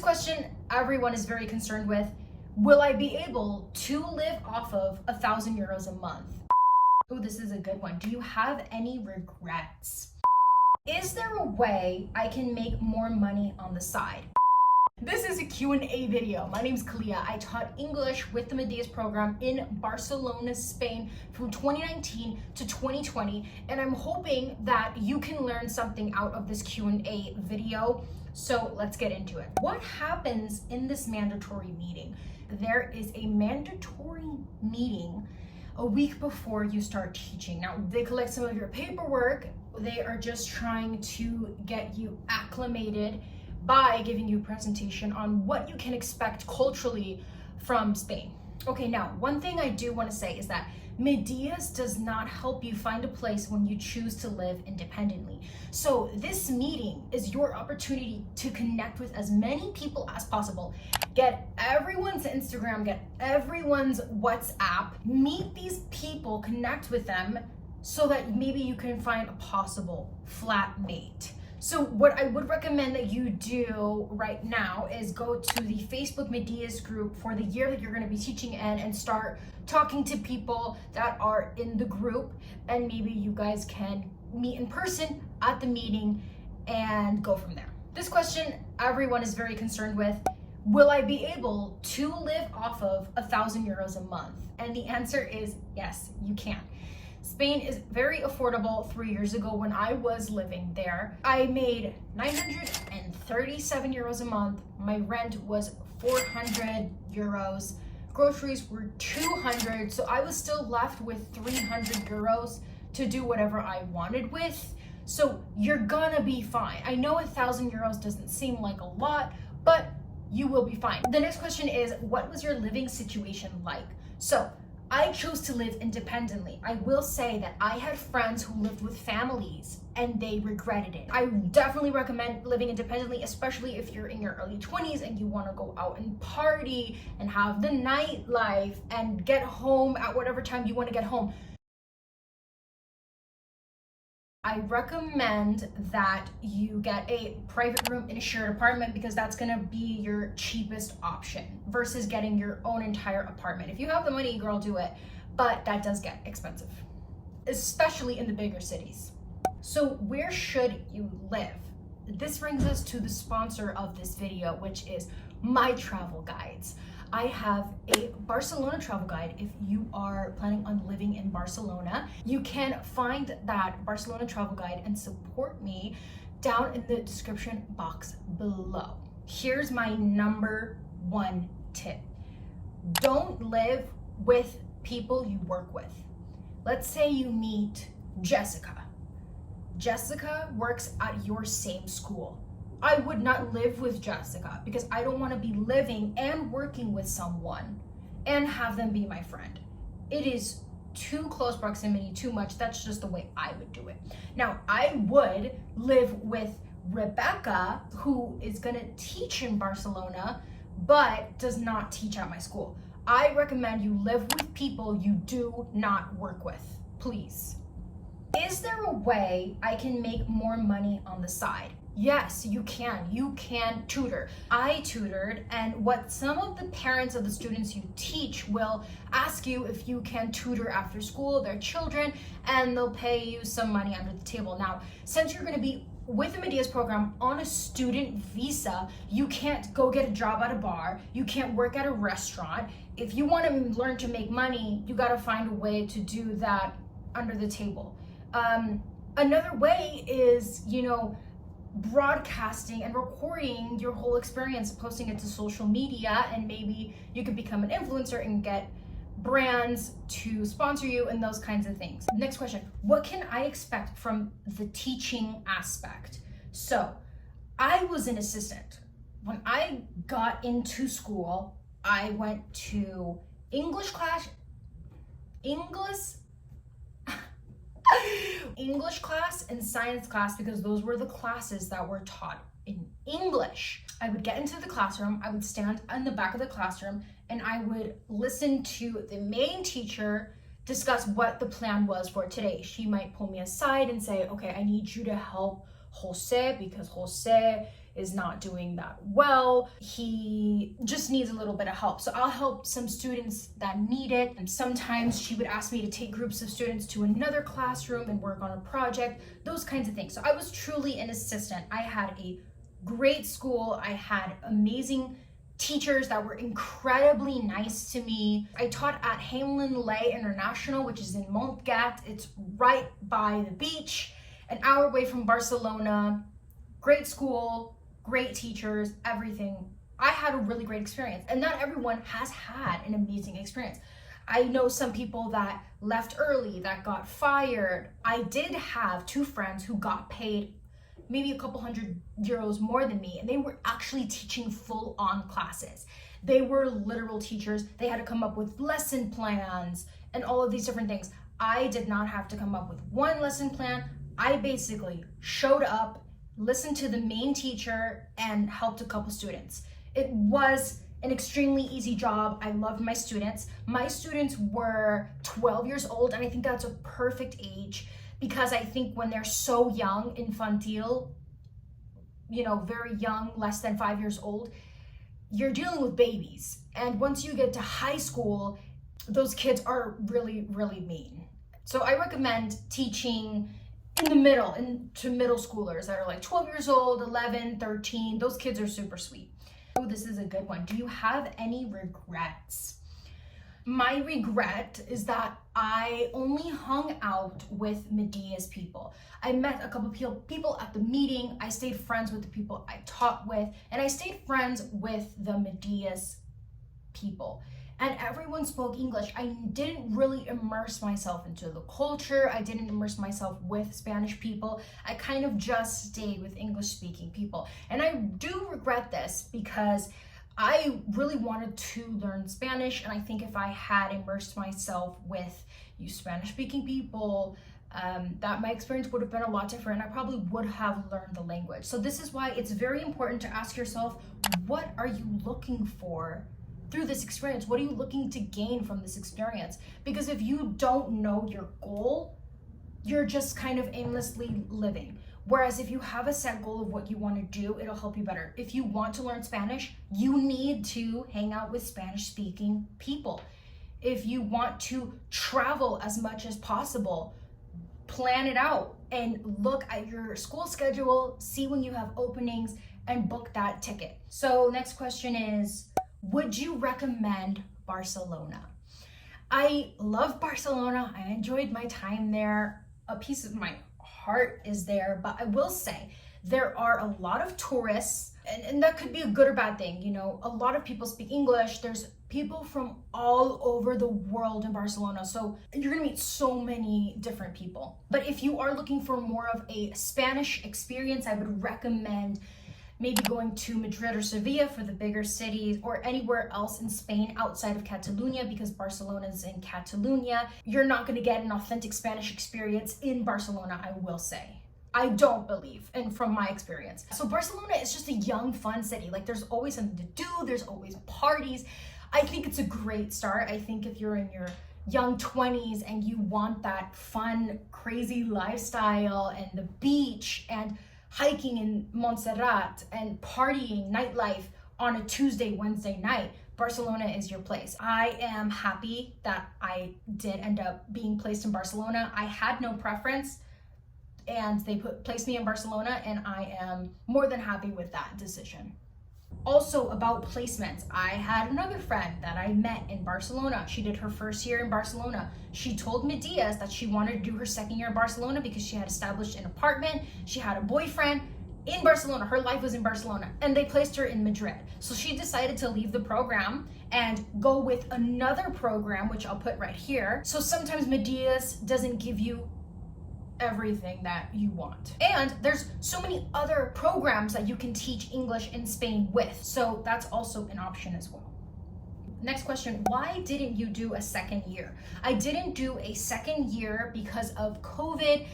question everyone is very concerned with: will I be able to live off of 1,000 euros a month? Oh, this is a good one. Do you have any regrets? Is there a way I can make more money on the side? This is a Q&A video. My name is Kalia. I taught English with the Meddeas program in Barcelona, Spain from 2019 to 2020, and I'm hoping that you can learn something out of this Q&A video. So let's get into it. What happens in this mandatory meeting? There is a mandatory meeting a week before you start teaching. Now, they collect some of your paperwork. They are just trying to get you acclimated by giving you a presentation on what you can expect culturally from Spain. Okay, now, one thing I do want to say is that Meddeas does not help you find a place when you choose to live independently. So this meeting is your opportunity to connect with as many people as possible. Get everyone's Instagram, get everyone's WhatsApp, meet these people, connect with them so that maybe you can find a possible flatmate. So what I would recommend that you do right now is go to the Facebook Meddeas group for the year that you're going to be teaching in and start talking to people that are in the group, and maybe you guys can meet in person at the meeting and go from there. This question everyone is very concerned with: will I be able to live off of 1,000 euros a month? And the answer is yes, you can. Spain is very affordable. 3 years ago when I was living there, I made 937 euros a month. My rent was 400 euros. Groceries were 200. So I was still left with 300 euros to do whatever I wanted with. So you're gonna be fine. I know 1,000 euros doesn't seem like a lot, but you will be fine. The next question is, what was your living situation like? So I chose to live independently. I will say that I had friends who lived with families and they regretted it. I definitely recommend living independently, especially if you're in your early 20s and you want to go out and party and have the nightlife and get home at whatever time you want to get home. I recommend that you get a private room in a shared apartment because that's gonna be your cheapest option versus getting your own entire apartment. If you have the money, girl, do it, but that does get expensive, especially in the bigger cities. So where should you live? This brings us to the sponsor of this video, which is my travel guides. I have a Barcelona travel guide. If you are planning on living in Barcelona, you can find that Barcelona travel guide and support me down in the description box below. Here's my number one tip. Don't live with people you work with. Let's say you meet Jessica. Jessica works at your same school. I would not live with Jessica because I don't want to be living and working with someone and have them be my friend. It is too close proximity, too much. That's just the way I would do it. Now, I would live with Rebecca, who is going to teach in Barcelona, but does not teach at my school. I recommend you live with people you do not work with, please. Is there a way I can make more money on the side? Yes, you can. You can tutor. I tutored, and what some of the parents of the students you teach will ask you if you can tutor after school their children, and they'll pay you some money under the table. Now, since you're going to be with the Meddeas program on a student visa, you can't go get a job at a bar. You can't work at a restaurant. If you want to learn to make money, you got to find a way to do that under the table. Another way is, broadcasting and recording your whole experience, posting it to social media, and maybe you could become an influencer and get brands to sponsor you and those kinds of things. Next question: what can I expect from the teaching aspect? So I was an assistant. When I got into school, I went to English class and science class because those were the classes that were taught in English. I would get into the classroom, I would stand in the back of the classroom, and I would listen to the main teacher discuss what the plan was for today. She might pull me aside and say, okay, I need you to help Jose because Jose is not doing that well. He just needs a little bit of help. So I'll help some students that need it. And sometimes she would ask me to take groups of students to another classroom and work on a project, those kinds of things. So I was truly an assistant. I had a great school. I had amazing teachers that were incredibly nice to me. I taught at Hamelin-Lay International, which is in Montgat. It's right by the beach, an hour away from Barcelona. Great school, great teachers, everything. I had a really great experience, and not everyone has had an amazing experience. I know some people that left early, that got fired. I did have 2 friends who got paid maybe a couple €100 more than me, and they were actually teaching full-on classes. They were literal teachers. They had to come up with lesson plans and all of these different things. I did not have to come up with one lesson plan. I basically showed up, listened to the main teacher, and helped a couple students. It was an extremely easy job. I loved my students. My students were 12 years old, and I think that's a perfect age, because I think when they're so young, infantil, very young, less than 5 years old, you're dealing with babies. And once you get to high school, those kids are really, really mean. So I recommend teaching in the middle, to middle schoolers that are like 12 years old, 11, 13. Those kids are super sweet. Oh, this is a good one. Do you have any regrets? My regret is that I only hung out with Meddeas people. I met a couple people at the meeting. I stayed friends with the people I taught with, and I stayed friends with the Meddeas people. And everyone spoke English. I didn't really immerse myself into the culture. I didn't immerse myself with Spanish people. I kind of just stayed with English-speaking people. And I do regret this because I really wanted to learn Spanish, and I think if I had immersed myself with you Spanish-speaking people, that my experience would have been a lot different. I probably would have learned the language. So this is why it's very important to ask yourself, what are you looking for through this experience? What are you looking to gain from this experience? Because if you don't know your goal, you're just kind of aimlessly living. Whereas if you have a set goal of what you want to do, it'll help you better. If you want to learn Spanish, you need to hang out with Spanish-speaking people. If you want to travel as much as possible, plan it out and look at your school schedule, see when you have openings, and book that ticket. So next question is, would you recommend Barcelona? I love Barcelona. I enjoyed my time there. A piece of my heart is there, but I will say there are a lot of tourists, and that could be a good or bad thing. A lot of people speak English. There's people from all over the world in Barcelona, so you're gonna meet so many different people. But if you are looking for more of a Spanish experience, I would recommend maybe going to Madrid or Sevilla for the bigger cities, or anywhere else in Spain outside of Catalonia, because Barcelona is in Catalonia. You're not going to get an authentic Spanish experience in Barcelona, I will say. I don't believe, and from my experience. So Barcelona is just a young, fun city. Like, there's always something to do. There's always parties. I think it's a great start. I think if you're in your young 20s and you want that fun, crazy lifestyle and the beach and hiking in Montserrat and partying, nightlife on a Tuesday, Wednesday night, Barcelona is your place. I am happy that I did end up being placed in Barcelona. I had no preference, and they placed me in Barcelona, and I am more than happy with that decision. Also, about placements, I had another friend that I met in Barcelona. She did her first year in Barcelona. She told Meddeas that she wanted to do her second year in Barcelona because she had established an apartment, she had a boyfriend in Barcelona, her life was in Barcelona, and they placed her in Madrid. So she decided to leave the program and go with another program, which I'll put right here. So sometimes Meddeas doesn't give you everything that you want. And there's so many other programs that you can teach English in Spain with. So that's also an option as well. Next question, why didn't you do a second year? I didn't do a second year because of COVID.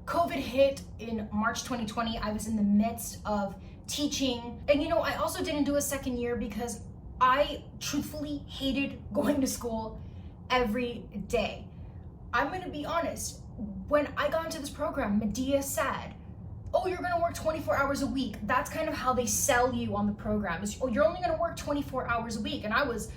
COVID hit in March 2020. I was in the midst of teaching. And I also didn't do a second year because I truthfully hated going to school every day. I'm gonna be honest. When I got into this program, Meddeas said, oh, you're gonna work 24 hours a week. That's kind of how they sell you on the program, is, oh, you're only gonna work 24 hours a week. And I was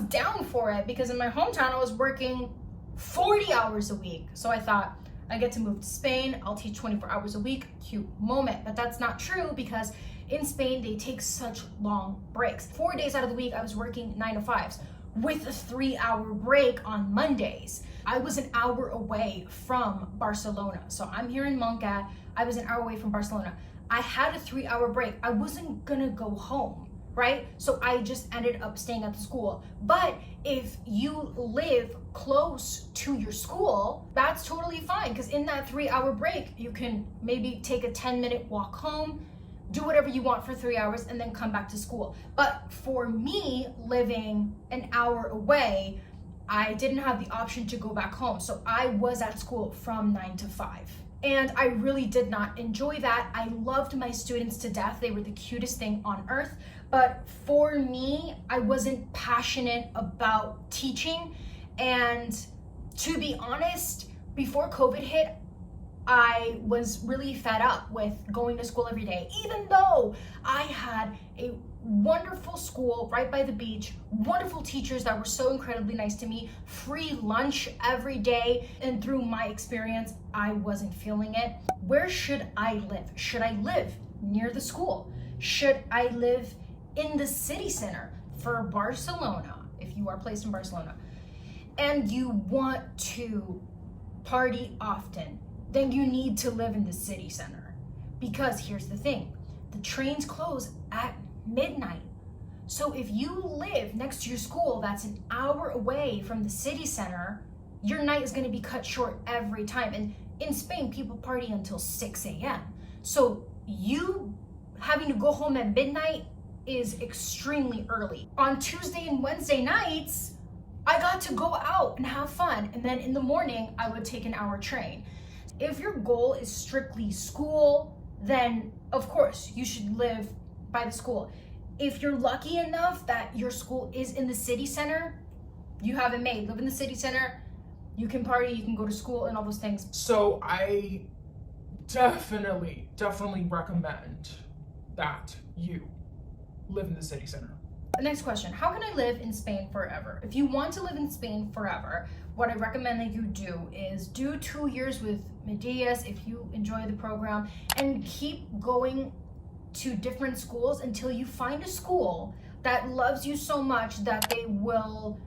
down for it, because in my hometown I was working 40 hours a week. So I thought, I get to move to Spain, I'll teach 24 hours a week, cute moment. But that's not true, because in Spain they take such long breaks. 4 days out of the week I was working 9 to 5s with a 3-hour break on Mondays. I was an hour away from Barcelona. So I'm here in Montgat, I was an hour away from Barcelona. I had a 3-hour break. I wasn't gonna go home, right? So I just ended up staying at the school. But if you live close to your school, that's totally fine, because in that 3-hour break, you can maybe take a 10-minute walk home, do whatever you want for 3 hours, and then come back to school. But for me, living an hour away, I didn't have the option to go back home. So I was at school from 9 to 5. And I really did not enjoy that. I loved my students to death. They were the cutest thing on earth. But for me, I wasn't passionate about teaching. And to be honest, before COVID hit, I was really fed up with going to school every day, even though I had a wonderful school right by the beach, wonderful teachers that were so incredibly nice to me, free lunch every day. And through my experience, I wasn't feeling it. Where should I live? Should I live near the school? Should I live in the city center? For Barcelona, if you are placed in Barcelona and you want to party often, then you need to live in the city center. Because here's the thing, the trains close at midnight. So if you live next to your school that's an hour away from the city center, your night is gonna be cut short every time. And in Spain, people party until 6 a.m. So you having to go home at midnight is extremely early. On Tuesday and Wednesday nights, I got to go out and have fun. And then in the morning, I would take an hour train. If your goal is strictly school, then of course you should live by the school. If you're lucky enough that your school is in the city center, you have it made. Live in the city center, you can party, you can go to school and all those things. So I definitely recommend that you live in the city center. The next question, how can I live in Spain forever? If you want to live in Spain forever, what I recommend that you do is do 2 years with Meddeas if you enjoy the program, and keep going to different schools until you find a school that loves you so much that they will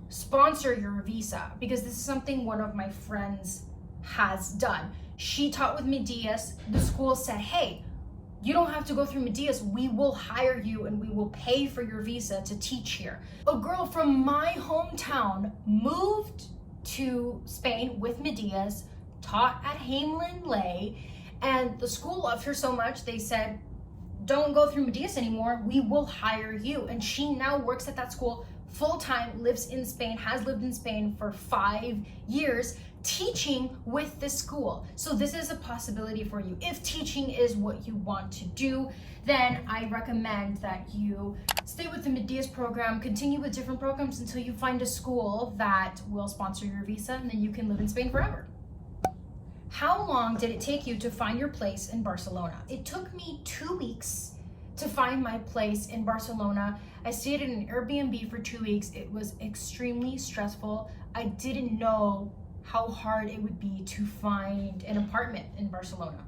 sponsor your visa. Because this is something one of my friends has done. She taught with Meddeas. The school said, hey, you don't have to go through Meddeas. We will hire you and we will pay for your visa to teach here. A girl from my hometown moved to Spain with Meddeas, taught at Hamelin Lay, and the school loved her so much they said, don't go through Meddeas anymore, we will hire you. And she now works at that school full-time, lives in Spain, has lived in Spain for 5 years, teaching with the school. So this is a possibility for you. If teaching is what you want to do, then I recommend that you stay with the Meddeas program, continue with different programs until you find a school that will sponsor your visa, and then you can live in Spain forever. How long did it take you to find your place in Barcelona? It took me 2 weeks to find my place in Barcelona. I stayed in an Airbnb for 2 weeks. It was extremely stressful. I didn't know how hard it would be to find an apartment in Barcelona.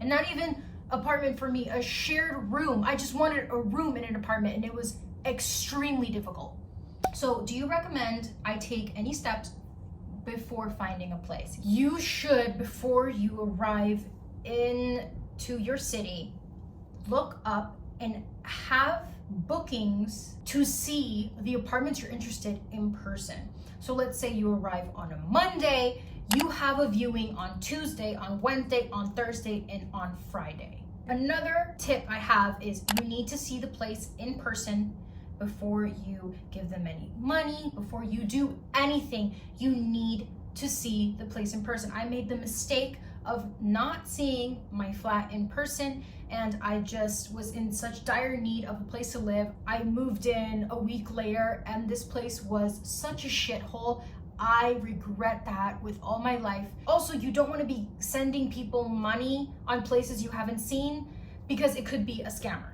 And not even apartment for me, a shared room. I just wanted a room in an apartment, and it was extremely difficult. So do you recommend I take any steps before finding a place? You should, before you arrive into your city, look up and have bookings to see the apartments you're interested in person. So let's say you arrive on a Monday, you have a viewing on Tuesday, on Wednesday, on Thursday, and on Friday. Another tip I have is you need to see the place in person before you give them any money, before you do anything. You need to see the place in person. I made the mistake of not seeing my flat in person, and I just was in such dire need of a place to live. I moved in a week later and this place was such a shithole. I regret that with all my life. Also, you don't want to be sending people money on places you haven't seen because it could be a scammer.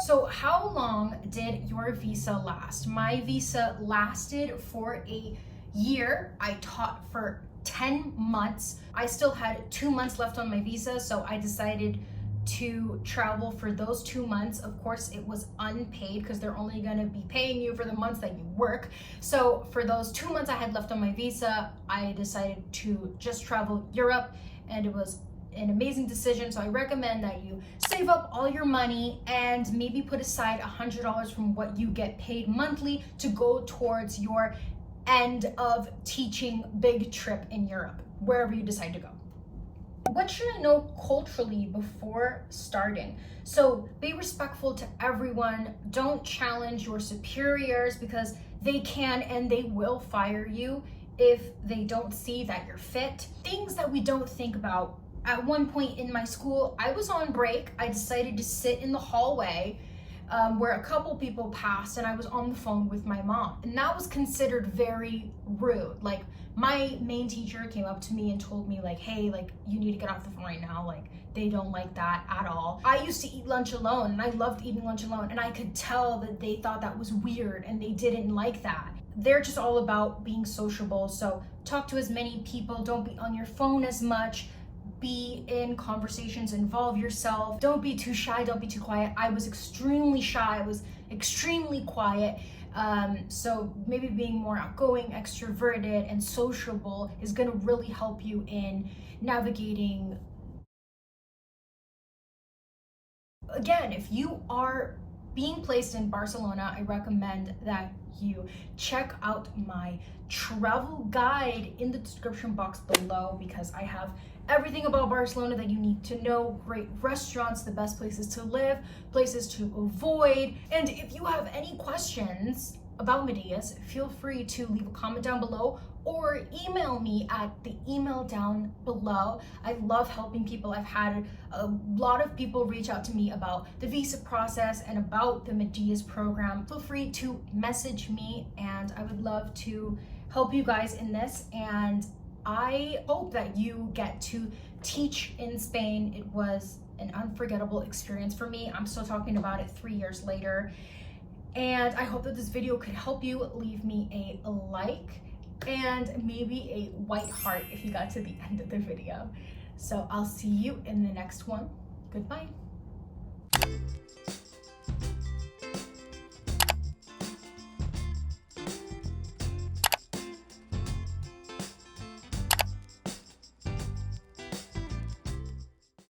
So how long did your visa last? My visa lasted for a year. I taught for 10 months. I still had 2 months left on my visa, so I decided to travel for those 2 months. Of course, it was unpaid because they're only going to be paying you for the months that you work. So for those 2 months I had left on my visa, I decided to just travel Europe, and it was an amazing decision. So I recommend that you save up all your money and maybe put aside $100 from what you get paid monthly to go towards your end of teaching big trip in Europe, wherever you decide to go. What should I know culturally before starting? So be respectful to everyone. Don't challenge your superiors because they can and they will fire you if they don't see that you're fit. Things that we don't think about. At one point in my school, I was on break. I decided to sit in the hallway where a couple people passed, and I was on the phone with my mom. And that was considered very rude. Like, my main teacher came up to me and told me, like, hey, like, you need to get off the phone right now. Like, they don't like that at all. I used to eat lunch alone, and I loved eating lunch alone, and I could tell that they thought that was weird and they didn't like that. They're just all about being sociable. So talk to as many people, don't be on your phone as much. Be in conversations, involve yourself. Don't be too shy, don't be too quiet. I was extremely shy, I was extremely quiet. So maybe being more outgoing, extroverted, and sociable is gonna really help you in navigating. Again, if you are being placed in Barcelona, I recommend that you check out my travel guide in the description box below, because I have everything about Barcelona that you need to know. Great restaurants, the best places to live, places to avoid. And if you have any questions about Meddeas, feel free to leave a comment down below or email me at the email down below. I love helping people. I've had a lot of people reach out to me about the visa process and about the Meddeas program. Feel free to message me, and I would love to help you guys in this. And I hope that you get to teach in Spain. It was an unforgettable experience for me. I'm still talking about it 3 years later. And I hope that this video could help you. Leave me a like and maybe a white heart if you got to the end of the video. So I'll see you in the next one. Goodbye.